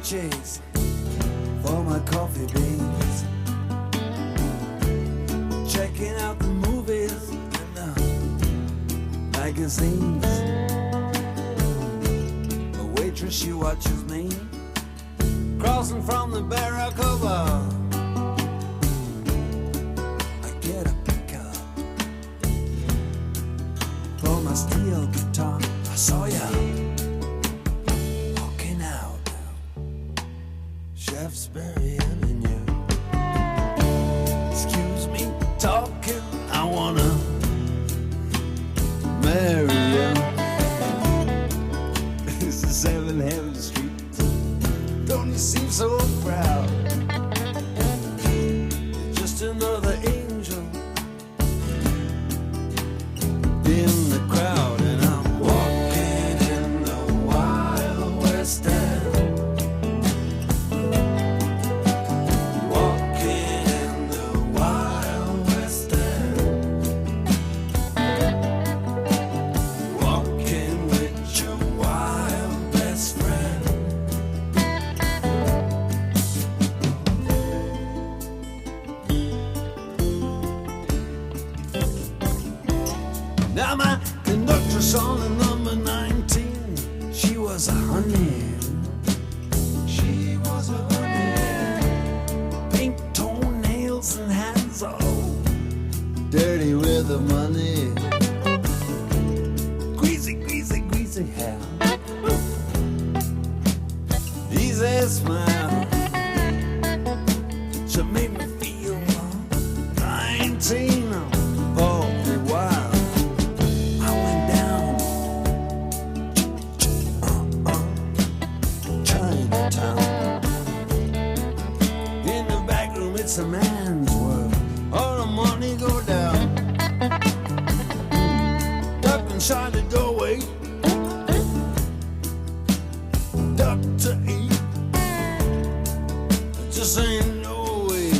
chase for my coffee beans, checking out the movies and the magazines. The waitress, she watches me crossing from the barracuda. I get a pickup for my steel guitar. I saw ya walking out now, Shaftesbury Avenue. Excuse me talking, I wanna marry you. This is 7 Heaven Street. Don't you seem so proud? You're just another angel in the crowd, and I'm walking in the Wild West End. Walking in the Wild West End. Walking with your wild best friend. Now my conductress on the number 19, she was a honey. She was a honey. Pink toenails and hands all dirty with the money. Greasy, greasy, greasy hair. Easy smile. She made me feel 19 for a while. I went down Chinatown. In the back room, it's a man's world. All the money go down. Duck inside the doorway. Duck to eat. Just ain't no way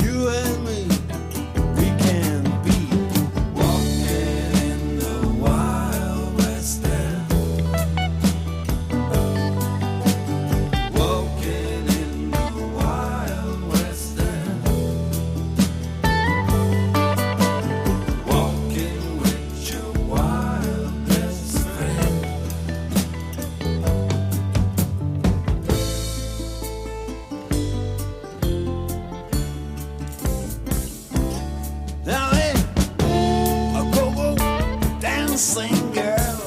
you and me, we can be walking in the Wild West End. Walking in the Wild West End. Walking with your wild best friend. Now hey, a go-go dancing girl.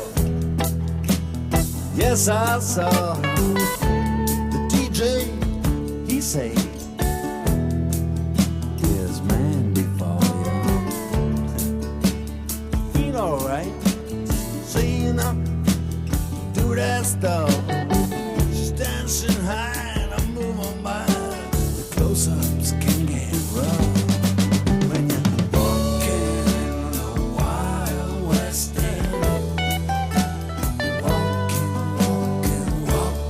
Yes, I saw the DJ. He say, "Here's Mandy for you." Feel alright, seeing up, do that stuff. She's dancing high and I'm moving by. The close-ups can get rough. When you're walking in the Wild West End. Walking, walking, walking.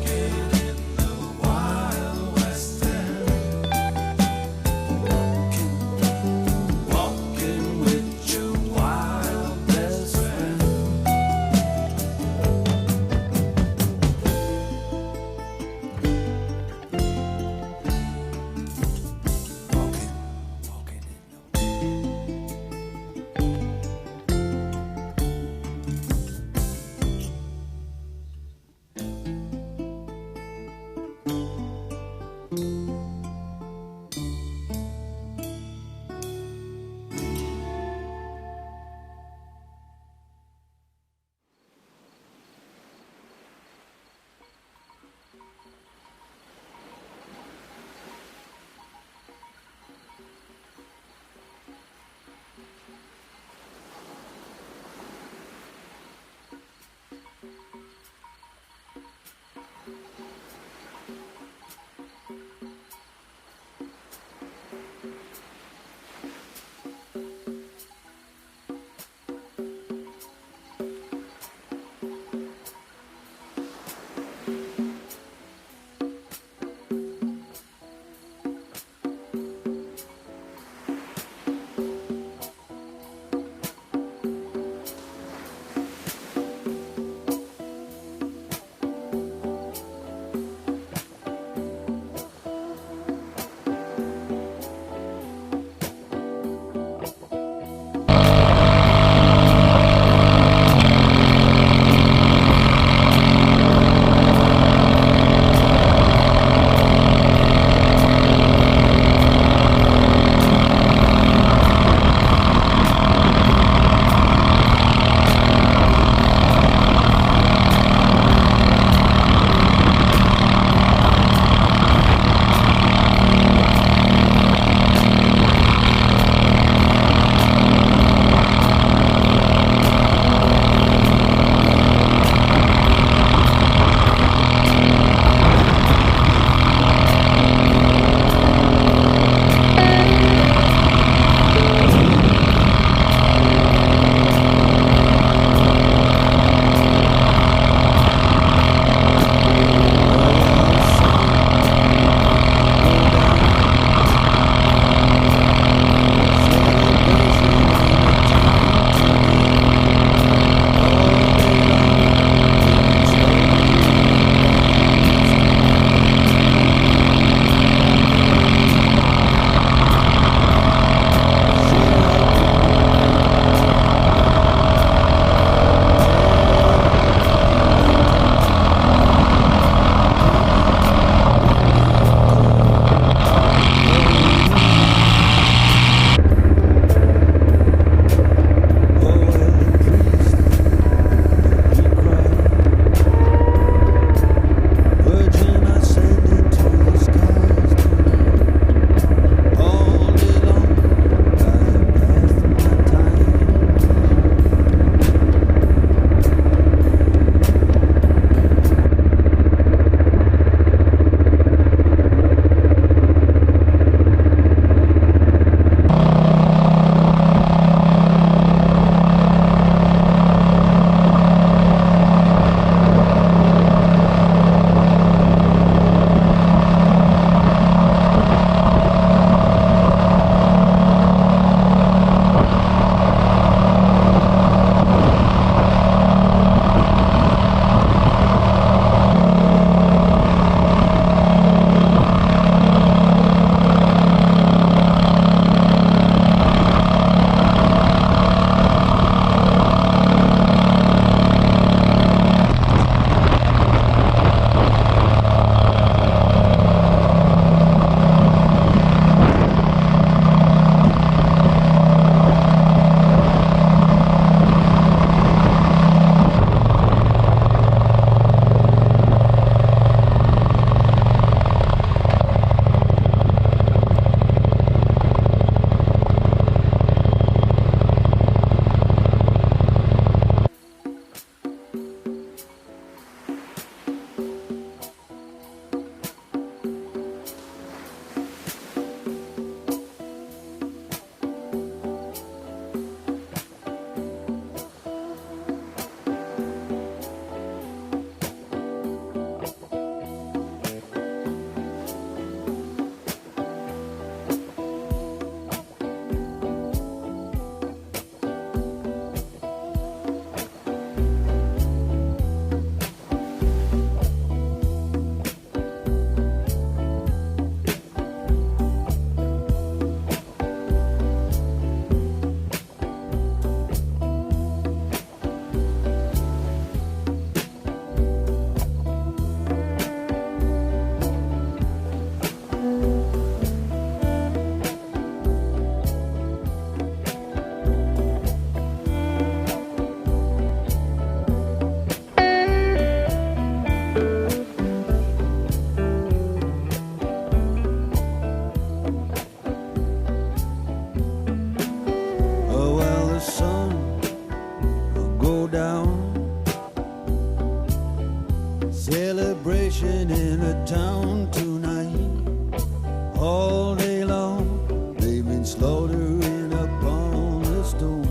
slaughtering upon the stone.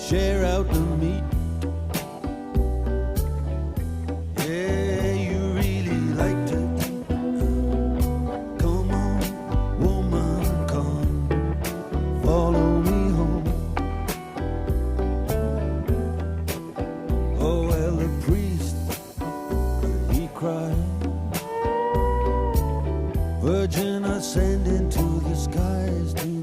Share out the meat. Yeah, you really liked it. Come on, woman, come, follow me home. Oh, well, the priest, he cried, Virgin ascending to the skies to